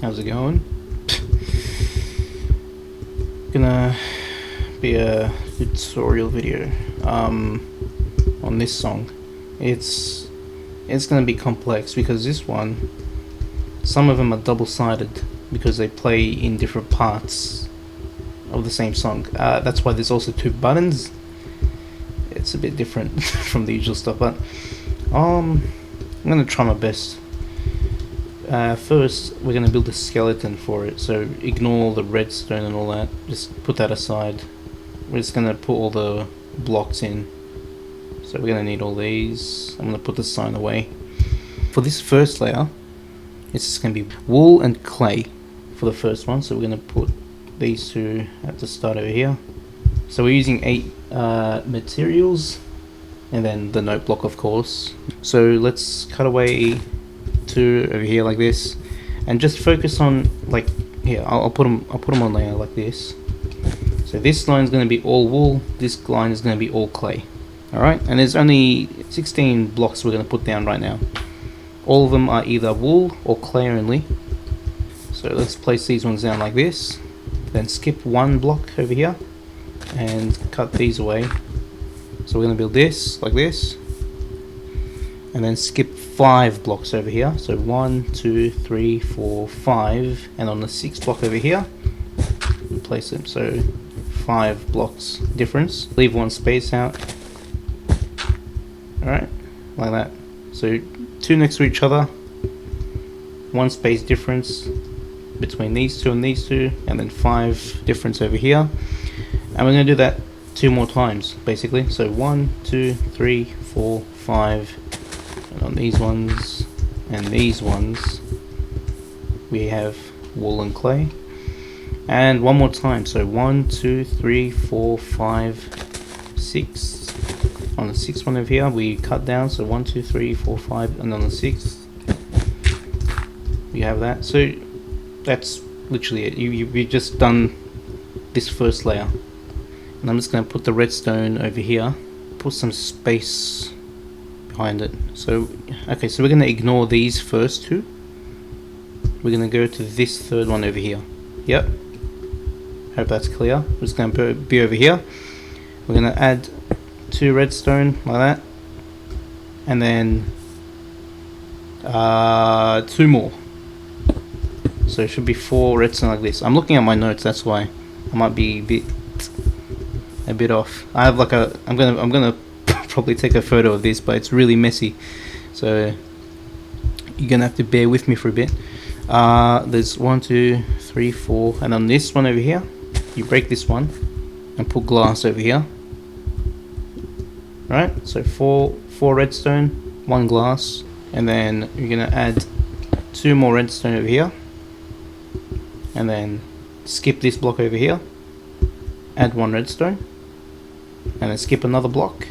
How's it going? Gonna be a tutorial video on this song. It's gonna be complex because this one, some of them are double-sided because they play in different parts of the same song. That's why there's also two buttons. It's a bit different from the usual stuff, but I'm gonna try my best. First, we're going to build a skeleton for it, so ignore all the redstone and all that, just put that aside. We're just going to put all the blocks in, so we're going to need all these. I'm going to put the sign away. For this first layer, it's just going to be wool and clay for the first one, so we're going to put these two at the start over here. So we're using 8 materials, and then the note block, of course. So let's cut away 2 over here like this, and just focus on, like, here I'll put them on layer like this. So this line is going to be all wool, this line is going to be all clay. Alright, and there's only 16 blocks we're going to put down right now. All of them are either wool or clay only. So let's place these ones down like this, then skip 1 block over here and cut these away. So we're going to build this like this, and then skip 5 blocks over here. So 1, 2, 3, 4, 5, and on the 6th block over here, place them. So 5 blocks difference. Leave 1 space out. Alright, like that. So 2 next to each other, 1 space difference between these 2 and these 2, and then 5 difference over here. And we're going to do that 2 more times, basically. So 1, 2, 3, 4, 5. And on these ones and these ones, we have wool and clay. And 1 more time. So 1, 2, 3, 4, 5, 6. On the 6th one over here, we cut down. So 1, 2, 3, 4, 5, and on the 6th, we have that. So that's literally it. You've just done this first layer. And I'm just going to put the redstone over here, put some space behind it. So okay, so we're going to ignore these first 2. We're going to go to this 3rd one over here. Yep, hope that's clear. We're just going to be over here. We're going to add 2 redstone like that, and then 2 more. So it should be 4 redstone like this. I'm looking at my notes, that's why I might be a bit off. I have like a I'm gonna probably take a photo of this, but it's really messy, so you're gonna have to bear with me for a bit. There's 1, 2, 3, 4, and on this one over here, you break this one and put glass over here. Right, so 4 redstone, 1 glass, and then you're gonna add 2 more redstone over here, and then skip this block over here, add 1 redstone, and then skip another block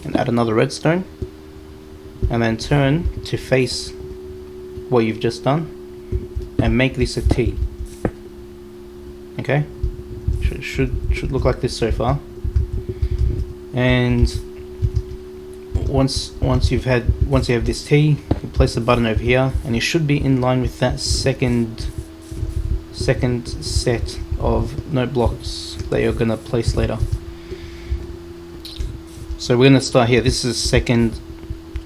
and add another redstone, and then turn to face what you've just done and make this a T. Okay, should look like this so far. And once you have this T, you place the button over here, and you should be in line with that second set of note blocks that you're gonna place later. So we're going to start here. This is the second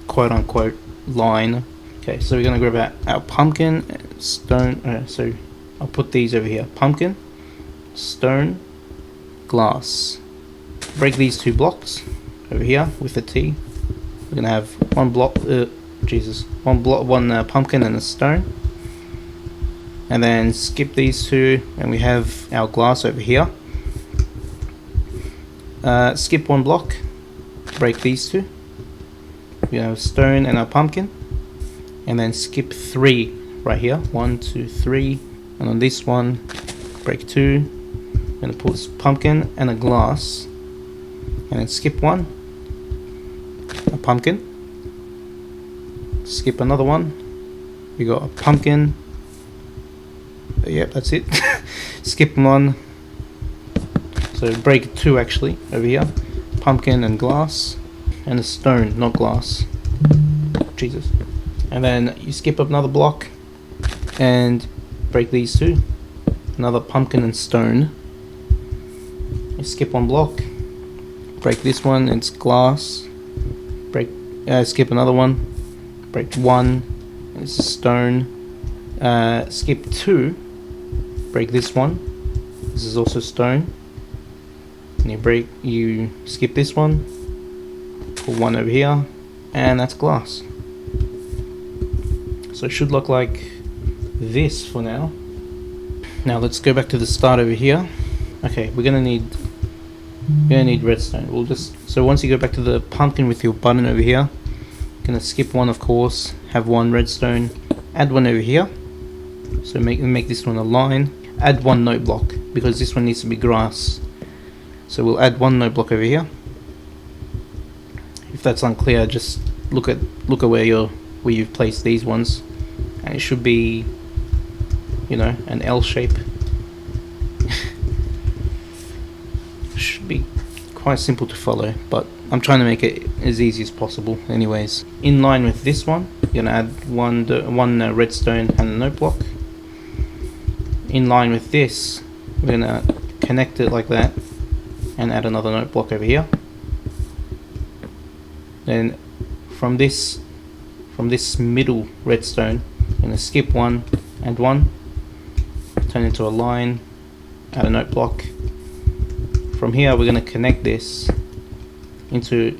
quote-unquote line. Okay, so we're going to grab our pumpkin, stone. So I'll put these over here. Pumpkin, stone, glass. Break these 2 blocks over here with a T. We're going to have 1 block. One pumpkin and a stone. And then skip these 2, and we have our glass over here. Skip 1 block. Break these 2. We have stone and our pumpkin, and then skip 3 right here. 1, 2, 3, and on this one, break 2. I'm gonna put pumpkin and a glass, and then skip 1. A pumpkin. Skip another one. We got a pumpkin. Yep, that's it. Skip 1. So break 2 actually over here. Pumpkin and glass, and a stone, not glass. Jesus. And then you skip up another block, and break these two. Another pumpkin and stone. You skip one block. Break this one, it's glass. Skip another one. Break one, it's a stone. Skip two. Break this one. This is also stone. And you skip this one. Put one over here, and that's glass. So it should look like this for now. Now let's go back to the start over here. Okay, we're gonna need redstone. So once you go back to the pumpkin with your button over here, gonna skip one, of course, have one redstone, add one over here. So make this one a line. Add one note block because this one needs to be grass. So we'll add one note block over here. If that's unclear, just look at where you've placed these ones, and it should be, you know, an L shape. Should be quite simple to follow, but I'm trying to make it as easy as possible. Anyways, in line with this one, you're gonna add one redstone and a note block. In line with this, we're gonna connect it like that and add another note block over here. Then from this middle redstone, I'm gonna skip one, add one, turn into a line, add a note block. From here we're gonna connect this into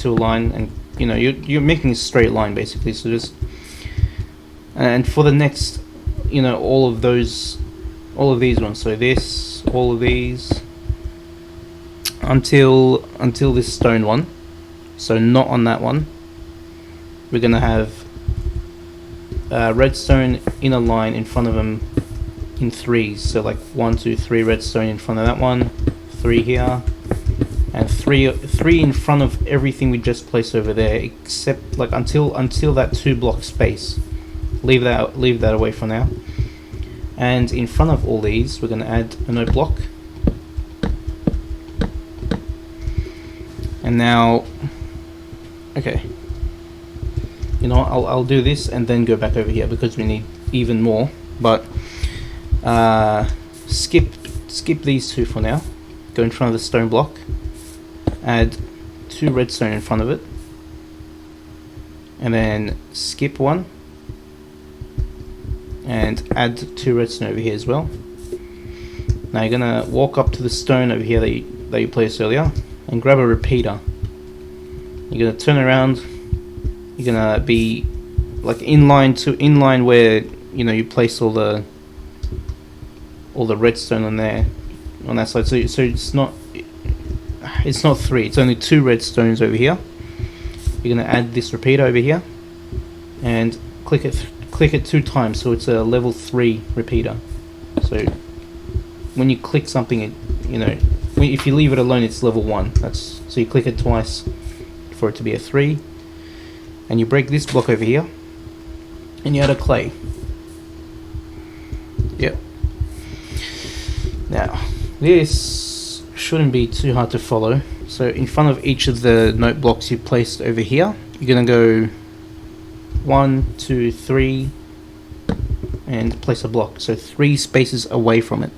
a line, and you know you're making a straight line basically. So just, and for the next, you know, all of these ones, so this, all of these, until this stone one, so not on that one, we're gonna have redstone in a line in front of them in threes. So like 1, 2, 3 redstone in front of that one, 3 here, and three in front of everything we just placed over there, except like until that 2 block space. Leave that away for now. And in front of all these, we're going to add a note block. And now, okay, you know, I'll do this and then go back over here because we need even more. But skip these two for now. Go in front of the stone block. Add 2 redstone in front of it, and then skip one and add 2 redstone over here as well. Now you're gonna walk up to the stone over here that you placed earlier and grab a repeater. You're gonna turn around. You're gonna be like in line where, you know, you place all the redstone on there, on that side. So it's not 3, it's only 2 redstones over here. You're gonna add this repeater over here and click it 2 times, so it's a level 3 repeater. So when you click something, you know, if you leave it alone, it's level 1. So you click it twice for it to be a 3, and you break this block over here, and you add a clay. Yep. Now this shouldn't be too hard to follow. So in front of each of the note blocks you placed over here, you're gonna go 1, 2, 3, and place a block. So 3 spaces away from it.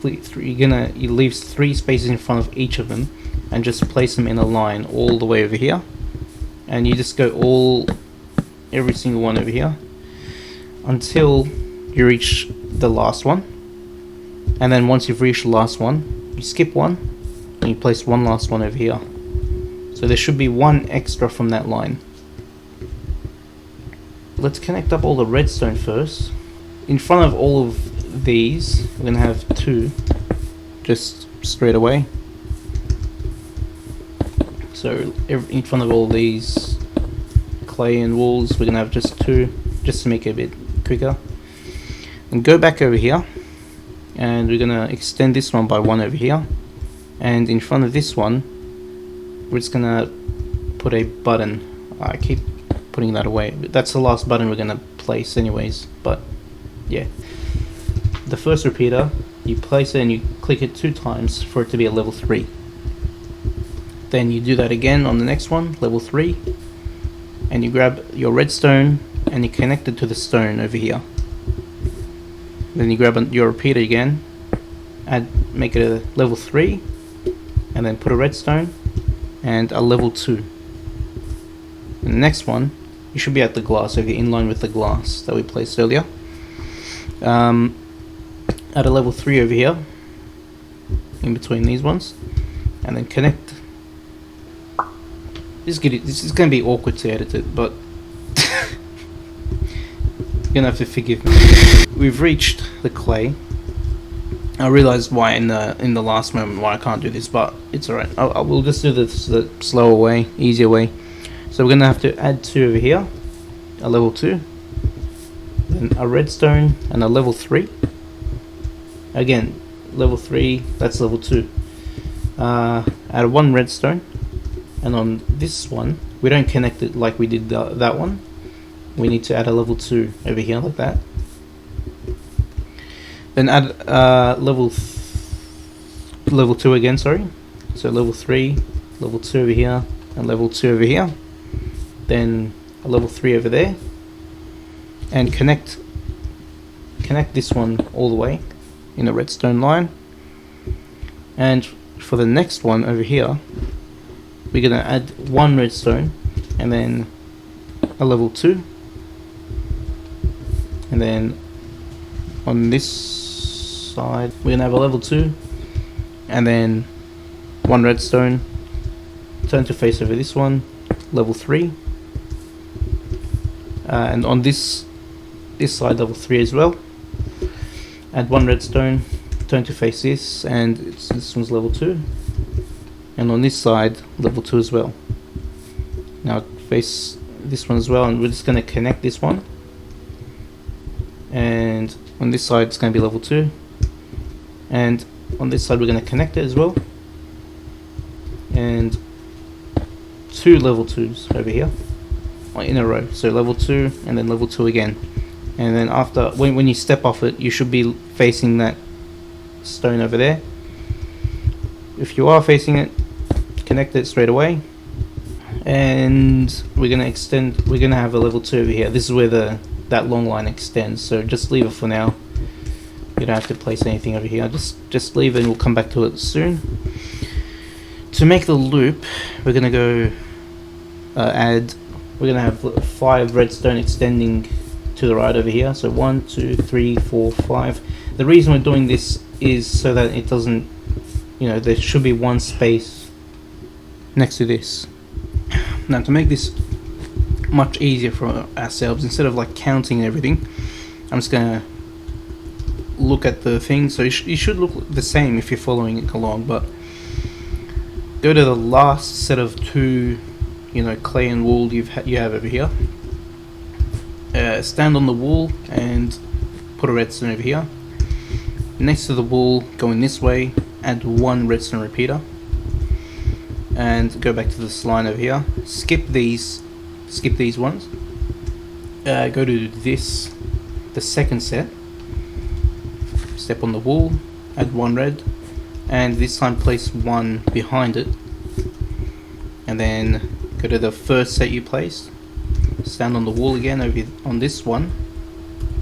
You leave 3 spaces in front of each of them, and just place them in a line all the way over here. And you just go every single one over here until you reach the last one. And then once you've reached the last one, you skip one and you place one last one over here. So there should be 1 extra from that line. Let's connect up all the redstone first. In front of all of these, we're going to have 2 just straight away. So in front of all these clay and walls, we're going to have just 2, just to make it a bit quicker. And go back over here, and we're going to extend this one by 1 over here. And in front of this one, we're just going to put a button. I keep putting that away. That's the last button we're going to place anyways, but yeah. The first repeater, you place it and you click it 2 times for it to be a level 3. Then you do that again on the next one, level 3, and you grab your redstone and you connect it to the stone over here. Then you grab your repeater again, make it a level 3, and then put a redstone and a level 2. And the next one, you should be at the glass, so you're in line with the glass that we placed earlier. Add a level 3 over here, in between these ones, and then connect. This is going to be awkward to edit it, but you're going to have to forgive me. We've reached the clay. I realized why in the last moment why I can't do this, but it's alright. We'll just do this the slower way, easier way. So we're going to have to add 2 over here, a level 2, then a redstone and a level 3. Again, level 3, that's level 2. Add 1 redstone, and on this one, we don't connect it like we did that one. We need to add a level 2 over here like that. Then add level 2 again, sorry. So level 3, level 2 over here, and level 2 over here. Then a level 3 over there, and connect this one all the way in a redstone line. And for the next one over here, we're gonna add 1 redstone and then a level 2, and then on this side we're gonna have a level 2 and then 1 redstone, turn to face over this one, level 3, and on this side level 3 as well. Add 1 redstone, turn to face this, and this one's level 2, and on this side level 2 as well. Now face this one as well, and we're just going to connect this one, and on this side it's going to be level 2, and on this side we're going to connect it as well, and 2 level 2s over here in a row. So level 2 and then level 2 again, and then after when you step off it, you should be facing that stone over there. If you are facing it, connect it straight away, and we're gonna have a level 2 over here. This is where that long line extends, so just leave it for now. You don't have to place anything over here, just leave it and we'll come back to it soon. To make the loop, we're gonna go we're gonna have 5 redstone extending to the right over here. So 1, 2, 3, 4, 5. The reason we're doing this is so that it doesn't, there should be 1 space next to this. Now to make this much easier for ourselves, instead of like counting everything, I'm just gonna look at the thing. So it should look the same if you're following it along, but go to the last set of 2 clay and wool you have over here. Stand on the wool and put a redstone over here. Next to the wool, going this way, add 1 redstone repeater, and go back to this line over here. Skip these ones. Go to the second set. Step on the wool, add 1 red, and this time place 1 behind it, and then go to the first set you placed. Stand on the wall again over on this one,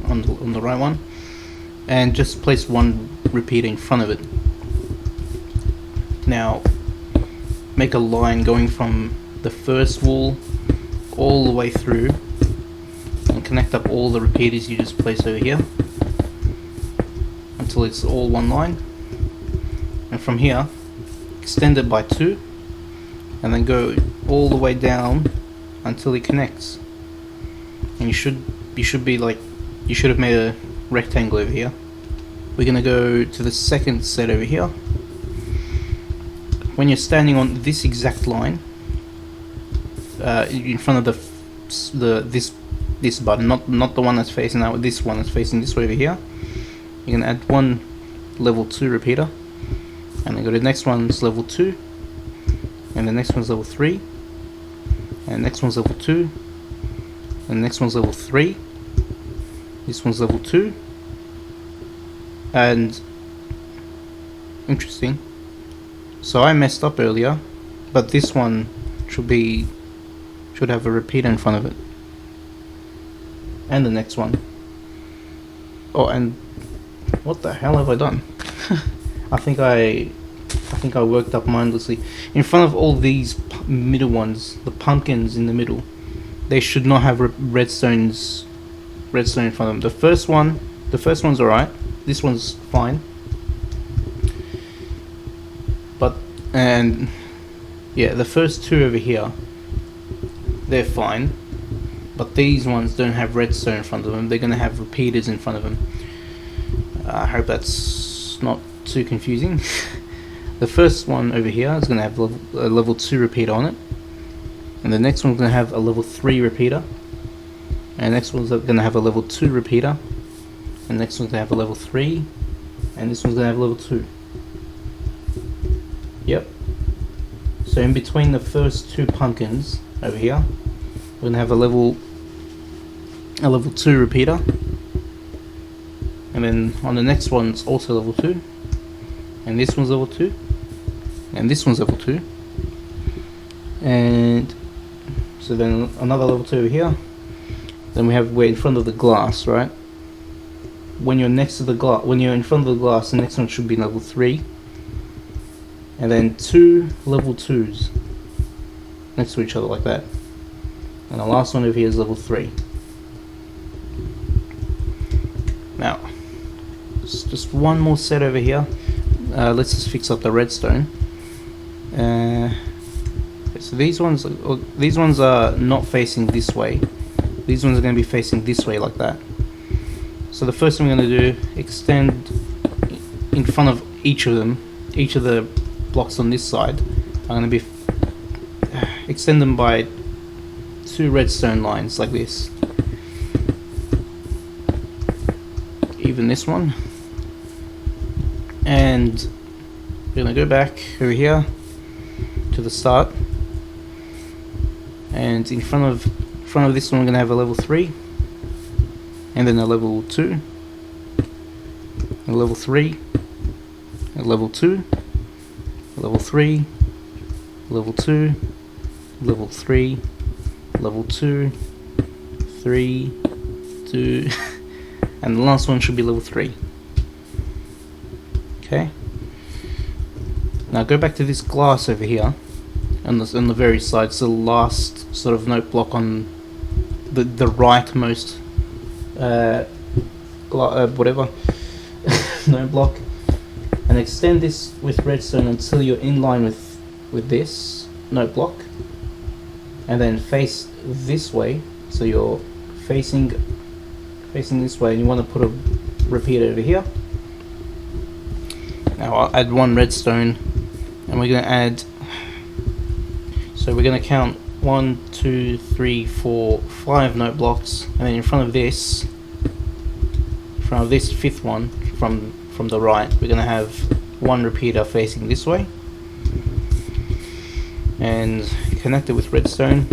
on the right one, and just place 1 repeater in front of it. Now make a line going from the first wall all the way through, and connect up all the repeaters you just placed over here until it's all 1 line, and from here extend it by 2, and then go all the way down until it connects. And you should have made a rectangle over here. We're gonna go to the second set over here. When you're standing on this exact line, in front of this button, not the one that's facing out, this one that's facing this way over here, you're gonna add 1 level 2 repeater, and then go to the next one's level 2, and the next one's level 3, and the next one's level 2, and the next one's level 3, this one's level 2, and interesting, so I messed up earlier, but this one should have a repeater in front of it, and the next one. Oh, and What the hell have I done? I think I worked up mindlessly. In front of all these middle ones, the pumpkins in the middle, they should not have redstone in front of them. The first one's alright. This one's fine. And yeah, the first two over here, they're fine. But these ones don't have redstone in front of them. They're going to have repeaters in front of them. I hope that's not too confusing. The first one over here is going to have a level 2 repeater on it. And the next one's going to have a level 3 repeater. And the next one's going to have a level 2 repeater. And the next one's going to have a level 3. And this one's going to have level 2. Yep. So in between the first two pumpkins over here, we're going to have a level 2 repeater. And then on the next one it's also level 2. And this one's level 2. And this one's level 2. And so then another level 2 over here. Then we're in front of the glass, right? When you're next to the glass, when you're in front of the glass, the next one should be level 3. And then 2 level 2s next to each other like that. And the last one over here is level 3. Now, just one more set over here. Let's just fix up the redstone. So these ones are not facing this way. These ones are going to be facing this way like that. So the first thing I'm going to do, extend in front of each of them, each of the blocks on this side. I'm going to extend them by 2 redstone lines like this. Even this one. And we're going to go back over here to the start. And in front of this one we're going to have a level 3. And then a level 2. A level 3. A level 2. Level 3, level 2, level 3, level 2, 3, 2, and the last one should be level 3. Okay. Now go back to this glass over here, on the very side. It's the last sort of note block on the rightmost whatever note block. And extend this with redstone until you're in line with this note block, and then face this way. So you're facing this way, and you want to put a repeater over here. Now I'll add 1 redstone, and we're going to add. So we're going to count 1, 2, 3, 4, 5 note blocks, and then in front of this 5th one from the right, we're going to have 1 repeater facing this way and connect it with redstone.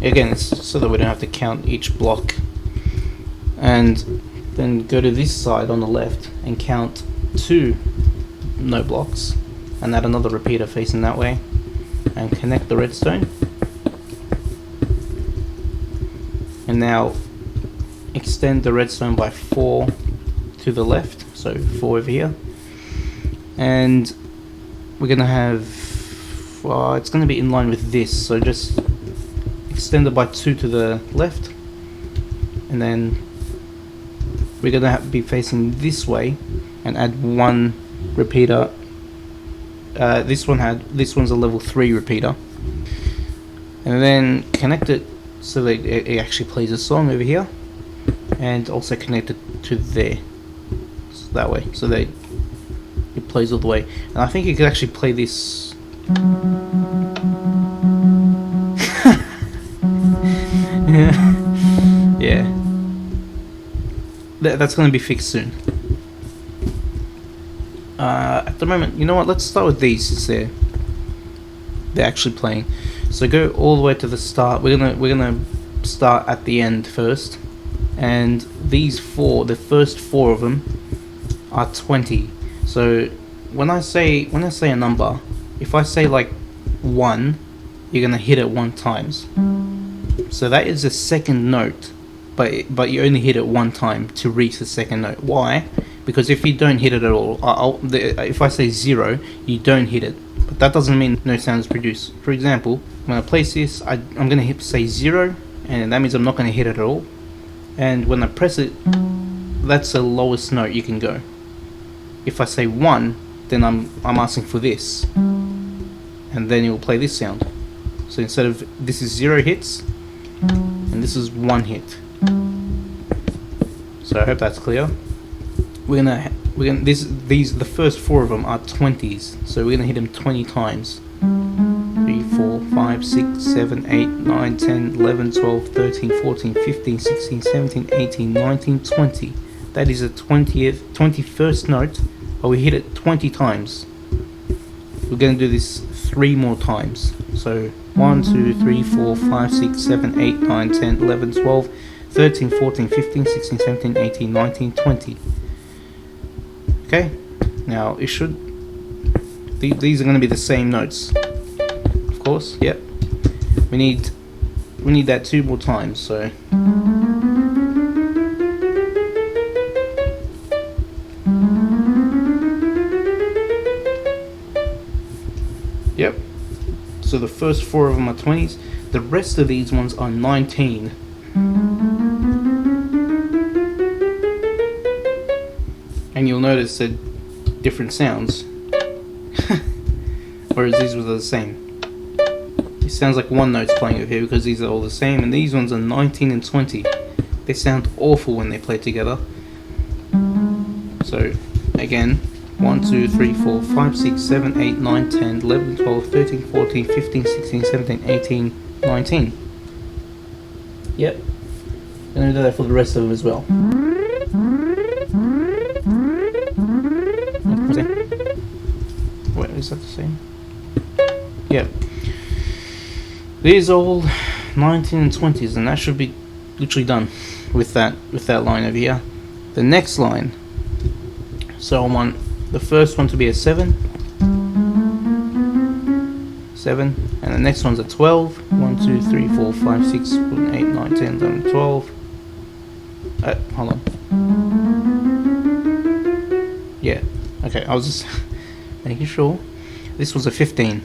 Again, it's so that we don't have to count each block. And then go to this side on the left and count 2 note blocks and add another repeater facing that way and connect the redstone. And now extend the redstone by 4 to the left. So 4 over here, and we're going to have, it's going to be in line with this, so just extend it by 2 to the left, and then we're going to be facing this way and add 1 repeater. This one's a level 3 repeater, and then connect it so that it actually plays a song over here, and also connect it to there. That way, so that it plays all the way. And I think you could actually play this. Yeah. That's going to be fixed soon. At the moment, you know what? Let's start with these since they're actually playing. So go all the way to the start. We're gonna start at the end first, and these 4, the first 4 of them, are 20. So when I say a number, if I say like 1, you're gonna hit it 1 times. So that is the second note, but you only hit it 1 time to reach the second note. Why? because if you don't hit it at all, if I say 0, you don't hit it, but that doesn't mean no sound is produced. For example, when I place this, I'm going to say 0, and that means I'm not going to hit it at all. And when I press it, that's the lowest note you can go. If I say 1, then I'm asking for this, and then it will play this sound. So instead of, this is 0 hits, and this is 1 hit. So I hope that's clear. The first 4 of them are 20s, so we're gonna hit them 20 times. 3, 4, 5, 6, 7, 8, 9, 10, 11, 12, 13, 14, 15, 16, 17, 18, 19, 20. That is a 21st note, but we hit it 20 times. We're gonna do this 3 more times. So 1, 2, 3, 4, 5, 6, 7, 8, 9, 10, 11, 12, 13, 14, 15, 16, 17, 18, 19, 20. Okay, now it should, these are going to be the same notes, of course. Yep, we need that 2 more times. So yep, so the first 4 of them are 20s, the rest of these ones are 19. And you'll notice that different sounds, whereas these were the same. It sounds like one note's playing over here because these are all the same, and these ones are 19 and 20. They sound awful when they play together. So again, 1, 2, 3, 4, 5, 6, 7, 8, 9, 10, 11, 12, 13, 14, 15, 16, 17, 18, 19. Yep, I'm going to do that for the rest of them as well. Wait, is that the same? Yep. These are all 19 and 20s, and that should be literally done with that line over here. The next line, so I want the first one to be a 7, and the next one's a 12. 1, 2, 3, 4, 5, 6, 7, 8, 9, 10, 11, 12. Hold on. Yeah. Okay, I was just making sure. This was a 15.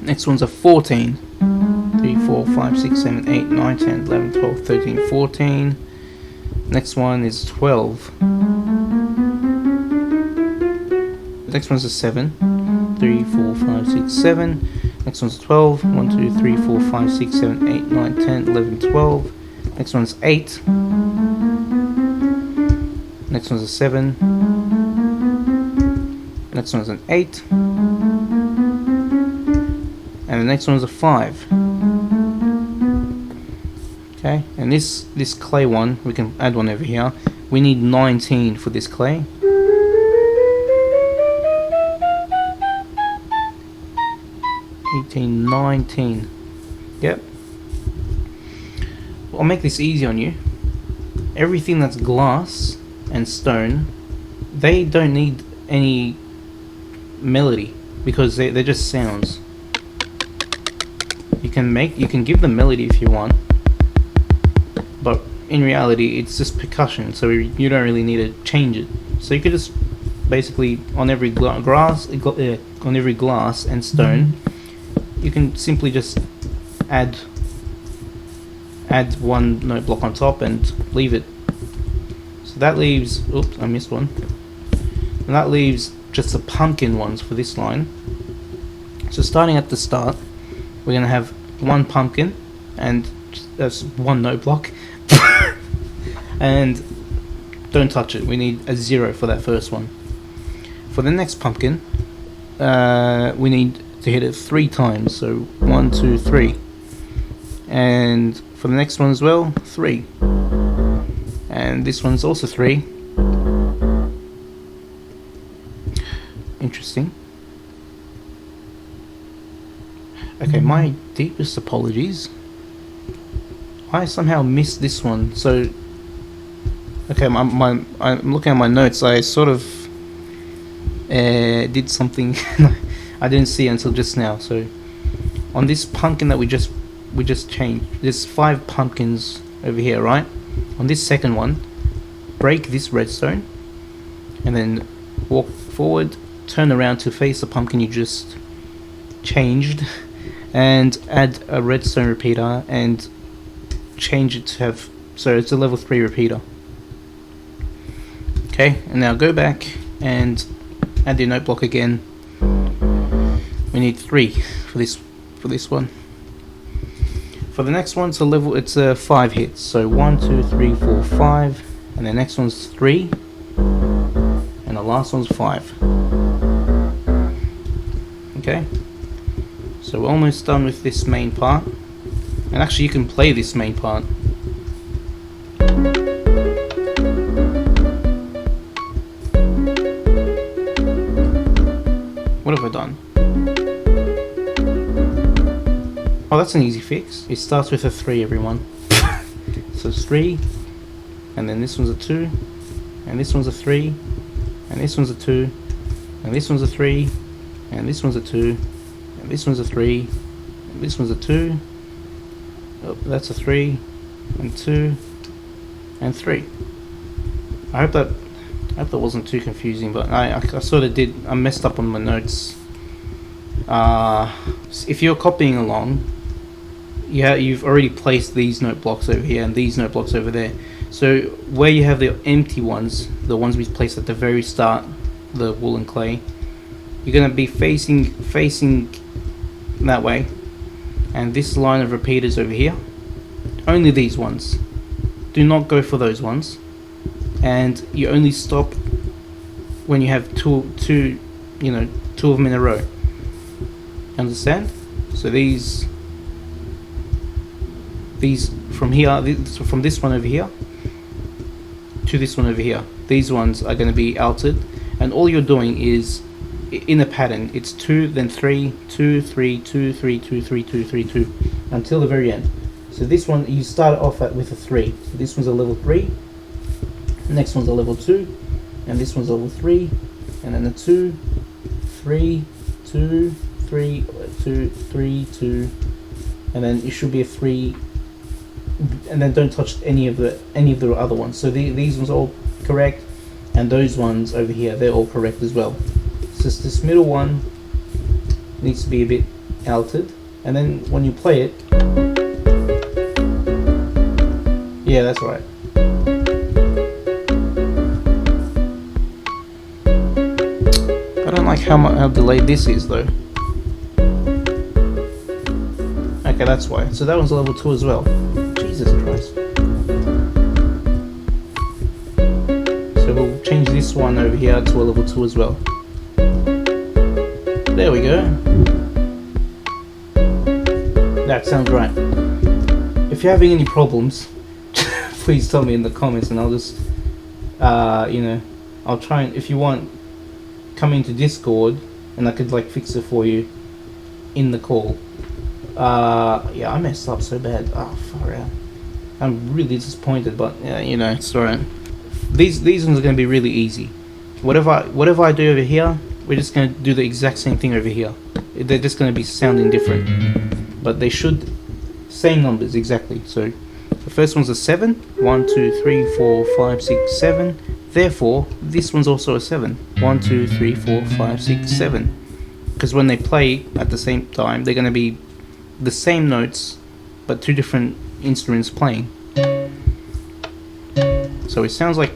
Next one's a 14. 3, 4, 5, 6, 7, 8, 9, 10, 11, 12, 13, 14. Next one is 12. Next one's a 7. 3, 4, 5, 6, 7. Next one's 12. 1, 2, 3, 4, 5, 6, 7, 8, 9, 10, 11, 12. Next one's 8. Next one's a 7. Next one's an 8. And the next one's a 5. Okay, and this clay one, we can add one over here. We need 19 for this clay. $18, $19. Yep. I'll make this easy on you. Everything that's glass and stone, they don't need any melody because they're just sounds. You can give them melody if you want, but in reality it's just percussion, so you don't really need to change it. So you could just basically on every glass and stone, you can simply just add one note block on top and leave it. So that leaves, oops, I missed one. And that leaves just the pumpkin ones for this line. So starting at the start, we're going to have one pumpkin, and that's one note block. And don't touch it, we need a 0 for that first one. For the next pumpkin, we need to hit it 3 times, so 1, 2, 3. And for the next one as well, 3. And this one's also 3. Interesting. Okay, my deepest apologies. I somehow missed this one. So, okay, I'm looking at my notes. I sort of did something I didn't see until just now. So, on this pumpkin that we just we just changed. There's 5 pumpkins over here, right? On this second one, break this redstone, and then walk forward, turn around to face the pumpkin you just changed, and add a redstone repeater and change it to have, so it's a level 3 repeater. Okay, and now go back and add your note block again. We need 3 for this one. For the next one, it's a 5 hits. So 1, 2, 3, 4, 5, and the next one's 3, and the last one's 5. Okay, so we're almost done with this main part, and actually you can play this main part. What have I done? Oh, that's an easy fix. It starts with a 3, everyone. So it's 3, and then this one's a 2, and this one's a 3, and this one's a 2, and this one's a 3, and this one's a 2, and this one's a 3, and this one's a 2. Oh, that's a 3, and 2, and 3. I hope that wasn't too confusing, but I sort of did. I messed up on my notes. If you're copying along, you've already placed these note blocks over here and these note blocks over there. So where you have the empty ones, the ones we placed at the very start, the wool and clay, you're going to be facing that way, and this line of repeaters over here, only these ones. Do not go for those ones, and you only stop when you have two of them in a row. Understand? So these from here, from this one over here to this one over here, these ones are going to be altered, and all you're doing is in a pattern. It's 2, then 3, 2, 3, 2, 3, 2, 3, 2, 3, 2, until the very end. So this one you start off with a 3. So this one's a level 3. The next one's a level 2, and this one's a level 3, and then a 2, 3, 2, 3, 2, 3, 2, and then it should be a 3, and then don't touch any of the other ones. So these ones are all correct, and those ones over here, they're all correct as well. It's just this middle one needs to be a bit altered, and then when you play it, yeah, that's right. I don't like how delayed this is though. Okay, that's why. So that one's a level 2 as well. Jesus Christ. So we'll change this one over here to a level 2 as well. There we go. That sounds right. If you're having any problems, please tell me in the comments, and I'll just, I'll try and, if you want, come into Discord, and I could like fix it for you in the call. Yeah, I messed up so bad. Oh, far out. I'm really disappointed, but yeah, it's alright. These ones are going to be really easy. Whatever I do over here, we're just going to do the exact same thing over here. They're just going to be sounding different, but they should, same numbers exactly. So the first one's a 7. 1, 2, 3, 4, 5, 6, 7. Therefore, this one's also a 7. 1, 2, 3, 4, 5, 6, 7. Because when they play at the same time, they're going to be the same notes, but 2 different instruments playing. So it sounds a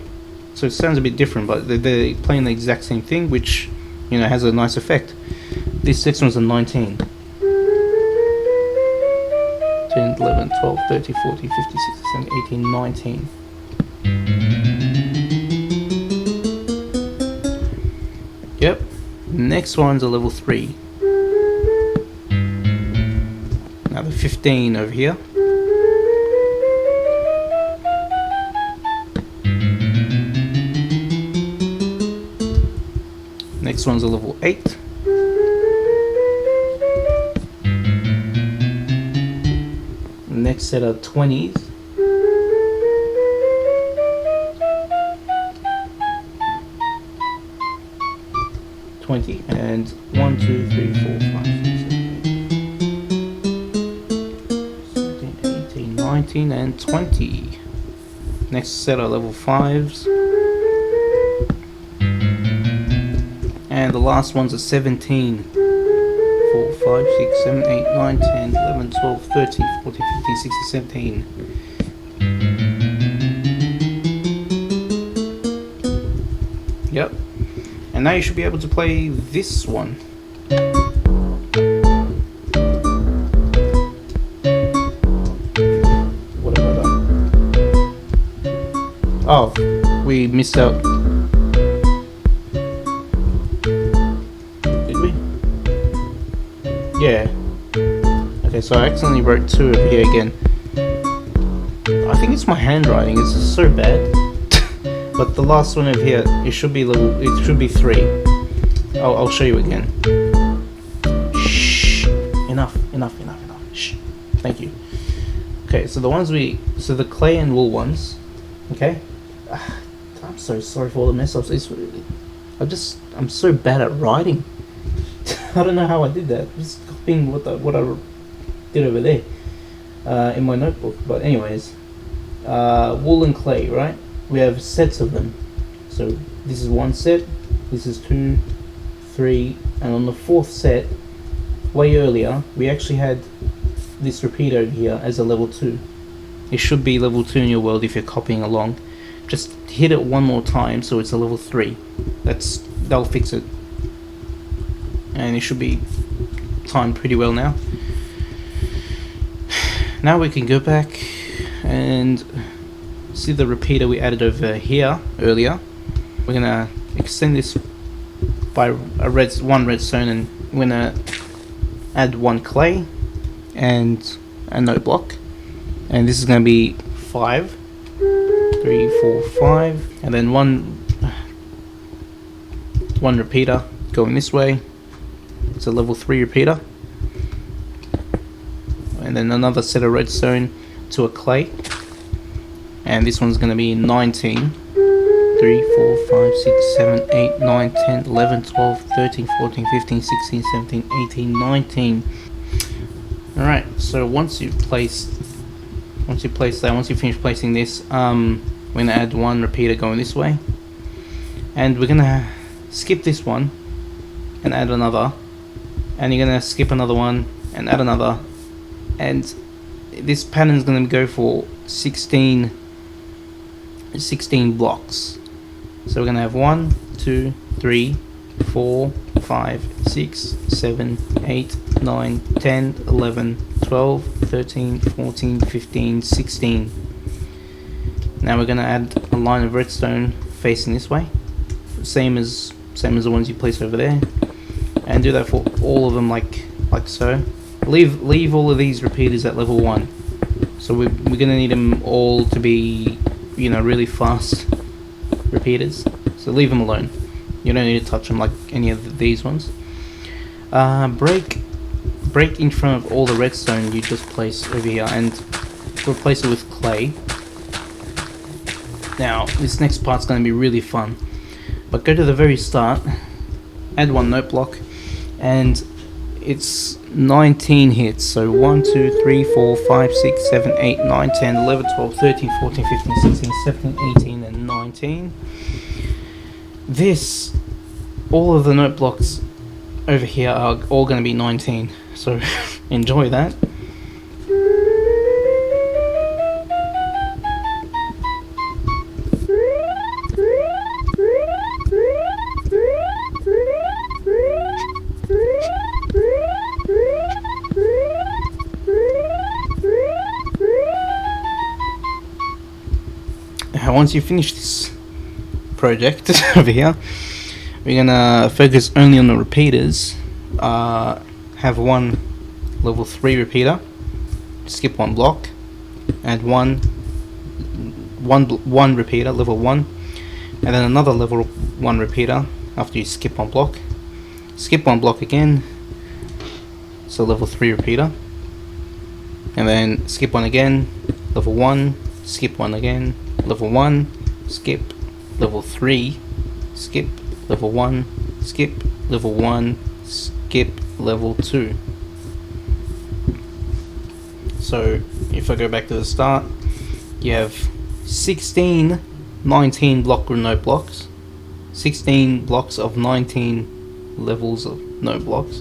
bit different, but they're playing the exact same thing, which has a nice effect. This next one's a 19. 10, 11, 12, 13, 14, 15, 16, 17, 18, 19. Yep. Next one's a level 3. Now the 15 over here. Next one's a level 8. Next set of 20s. And 1, 2, 3, 4, 5, 6, 7, 8. 19, and 20. Next set are level 5s. And the last one's a 17. 4, 5, 6, 7, 8, 9, 10, 11, 12, 13, 14, 15, 16, 17. Yep. And now you should be able to play this one. What have I done? Oh, we missed out. Did we? Yeah. Okay, so I accidentally wrote 2 over here again. I think it's my handwriting, it's just so bad. But the last one over here, it should be 3. I'll show you again. Shh. Enough. Shh. Thank you. Okay, so the clay and wool ones. Okay. I'm so sorry for all the mess ups. I'm so bad at writing. I don't know how I did that. Just copying what I did over there in my notebook. But anyways, wool and clay, right? We have sets of them. So this is 1 set, this is 2, 3, and on the 4th set, way earlier, we actually had this repeater over here as a level 2. It should be level 2 in your world if you're copying along. Just hit it one more time so it's a level 3. That'll fix it. And it should be timed pretty well now. Now we can go back and see the repeater we added over here earlier. We're gonna extend this by one redstone, and we're gonna add 1 clay and a note block, and this is gonna be 5, 3, 4, 5, and then one repeater going this way. It's a level 3 repeater, and then another set of redstone to a clay. And this one's going to be 19, 3, 4, 5, 6, 7, 8, 9, 10, 11, 12, 13, 14, 15, 16, 17, 18, 19. Alright, so once you finish placing this, we're going to add 1 repeater going this way. And we're going to skip this one and add another. And you're going to skip another one and add another. And this pattern is going to go for 16 blocks. So we're going to have 1, 2, 3, 4, 5, 6, 7, 8, 9, 10, 11, 12, 13, 14, 15, 16. Now we're going to add a line of redstone facing this way, same as the ones you place over there, and do that for all of them like so. Leave all of these repeaters at level 1. So we're going to need them all to be, really fast repeaters. So leave them alone. You don't need to touch them like any of these ones. Break in front of all the redstone you just placed over here and replace it with clay. Now this next part's going to be really fun. But go to the very start, add 1 note block, and it's 19 hits, so 1, 2, 3, 4, 5, 6, 7, 8, 9, 10, 11, 12, 13, 14, 15, 16, 17, 18, and 19. All of the note blocks over here are all going to be 19, so enjoy that. Once you finish this project over here, we're gonna focus only on the repeaters. Have 1 level 3 repeater, skip 1 block, add one repeater, level 1, and then another level 1 repeater after you skip 1 block. Skip 1 block again, so level 3 repeater, and then skip 1 again, level 1, skip 1 again, level 1, skip, level 3, skip, level 1, skip, level 1, skip, level 2. So if I go back to the start, you have 16 19 block note blocks, 16 blocks of 19 levels of note blocks,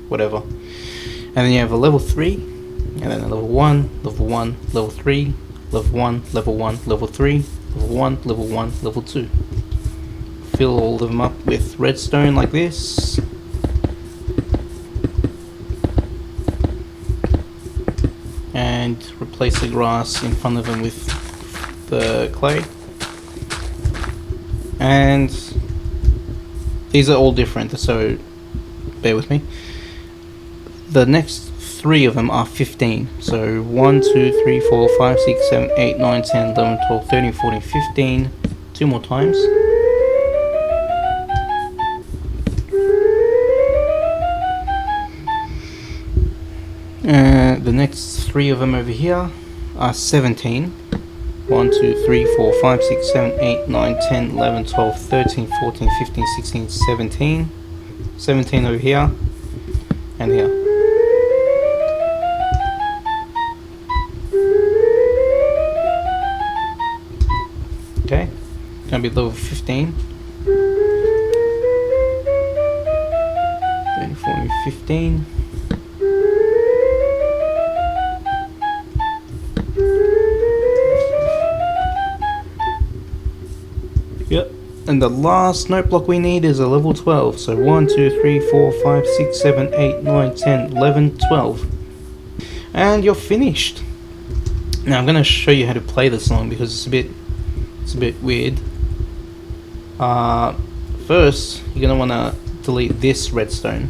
whatever, and then you have a level 3, and then a level 1, level 1, level 3, level 1, level 1, level 3, level 1, level 1, level 2. Fill all of them up with redstone like this. And replace the grass in front of them with the clay. And these are all different, so bear with me. The next 3 of them are 15. So 1, 2, 3, 4, 5, 6, 7, 8, 9, 10, 11, 12, 13, 14, 15. 2 more times. The next 3 of them over here are 17. 1, 2, 3, 4, 5, 6, 7, 8, 9, 10, 11, 12, 13, 14, 15, 16, 17. 17 over here and here. Okay, gonna be level 15. 13, 14, 15. Yep, and the last note block we need is a level 12. So 1, 2, 3, 4, 5, 6, 7, 8, 9, 10, 11, 12. And you're finished. Now I'm going to show you how to play this song because it's a bit weird. First, you're going to want to delete this redstone.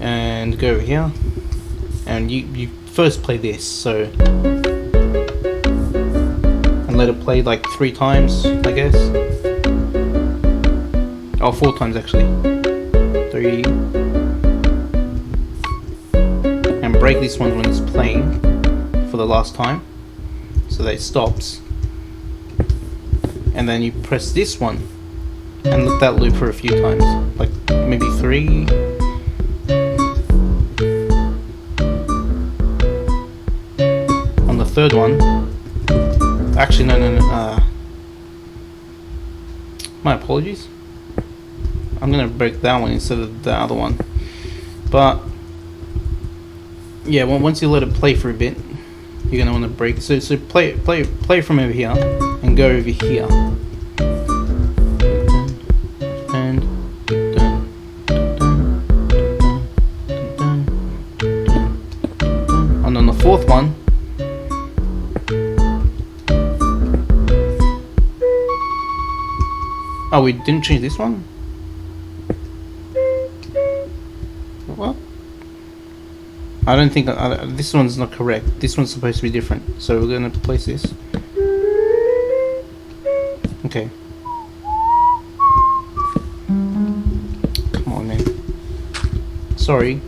And go over here. And you first play this, so... let it play like 3 times, I guess. Oh, 4 times actually. 3. And break this one when it's playing for the last time, so that it stops. And then you press this one and let that loop for a few times, like maybe 3. On the third one. Actually, no. My apologies. I'm gonna break that one instead of the other one. But yeah, once you let it play for a bit, you're gonna want to break. So play from over here and go over here. And on the fourth one. Oh, we didn't change this one? What? I don't think... this one's not correct. This one's supposed to be different. So we're gonna place this. Okay. Come on, man. Sorry.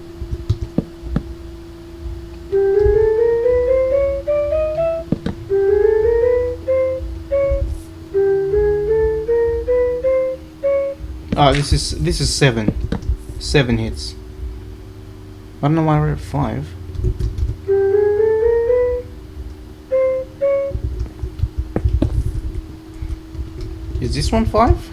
Oh, this is 7. 7 hits. I don't know why we're at 5. Is this one 5?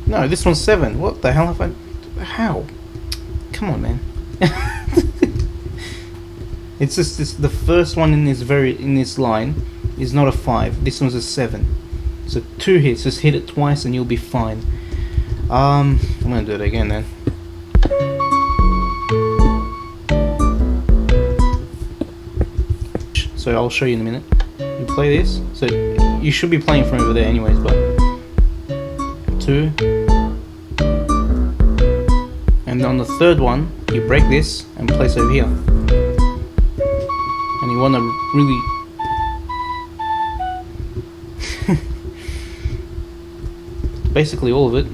No, this one's 7. What the hell have I... How? Come on, man. It's just this, the first one in this line is not a 5. This one's a 7. So 2 hits, just hit it twice and you'll be fine. I'm gonna do it again then. So I'll show you in a minute. You play this, so you should be playing from over there anyways, but 2. And on the third one, you break this and place over here. And you wanna really... basically all of it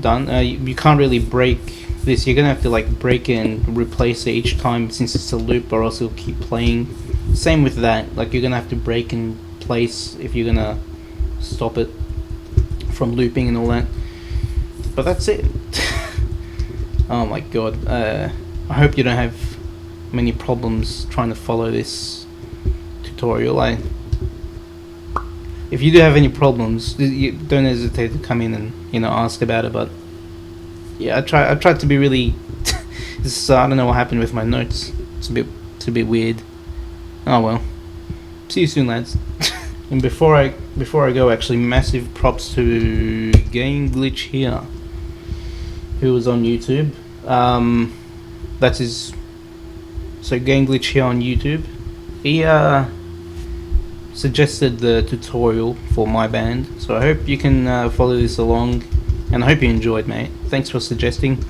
done. You can't really break this. You're gonna have to like break it and replace it each time since it's a loop, or else it'll keep playing. Same with that, like you're gonna have to break and place if you're gonna stop it from looping and all that. But that's it. Oh my god. I hope you don't have many problems trying to follow this tutorial. If you do have any problems, you don't hesitate to come in and, you know, ask about it. But yeah, I tried to be really. I don't know what happened with my notes. It's a bit weird. Oh well. See you soon, lads. And before I go, actually, massive props to GameGlitchHere, who was on YouTube. That's his. So GameGlitchHere on YouTube. He suggested the tutorial for my band. So I hope you can follow this along, and I hope you enjoyed, mate. Thanks for suggesting.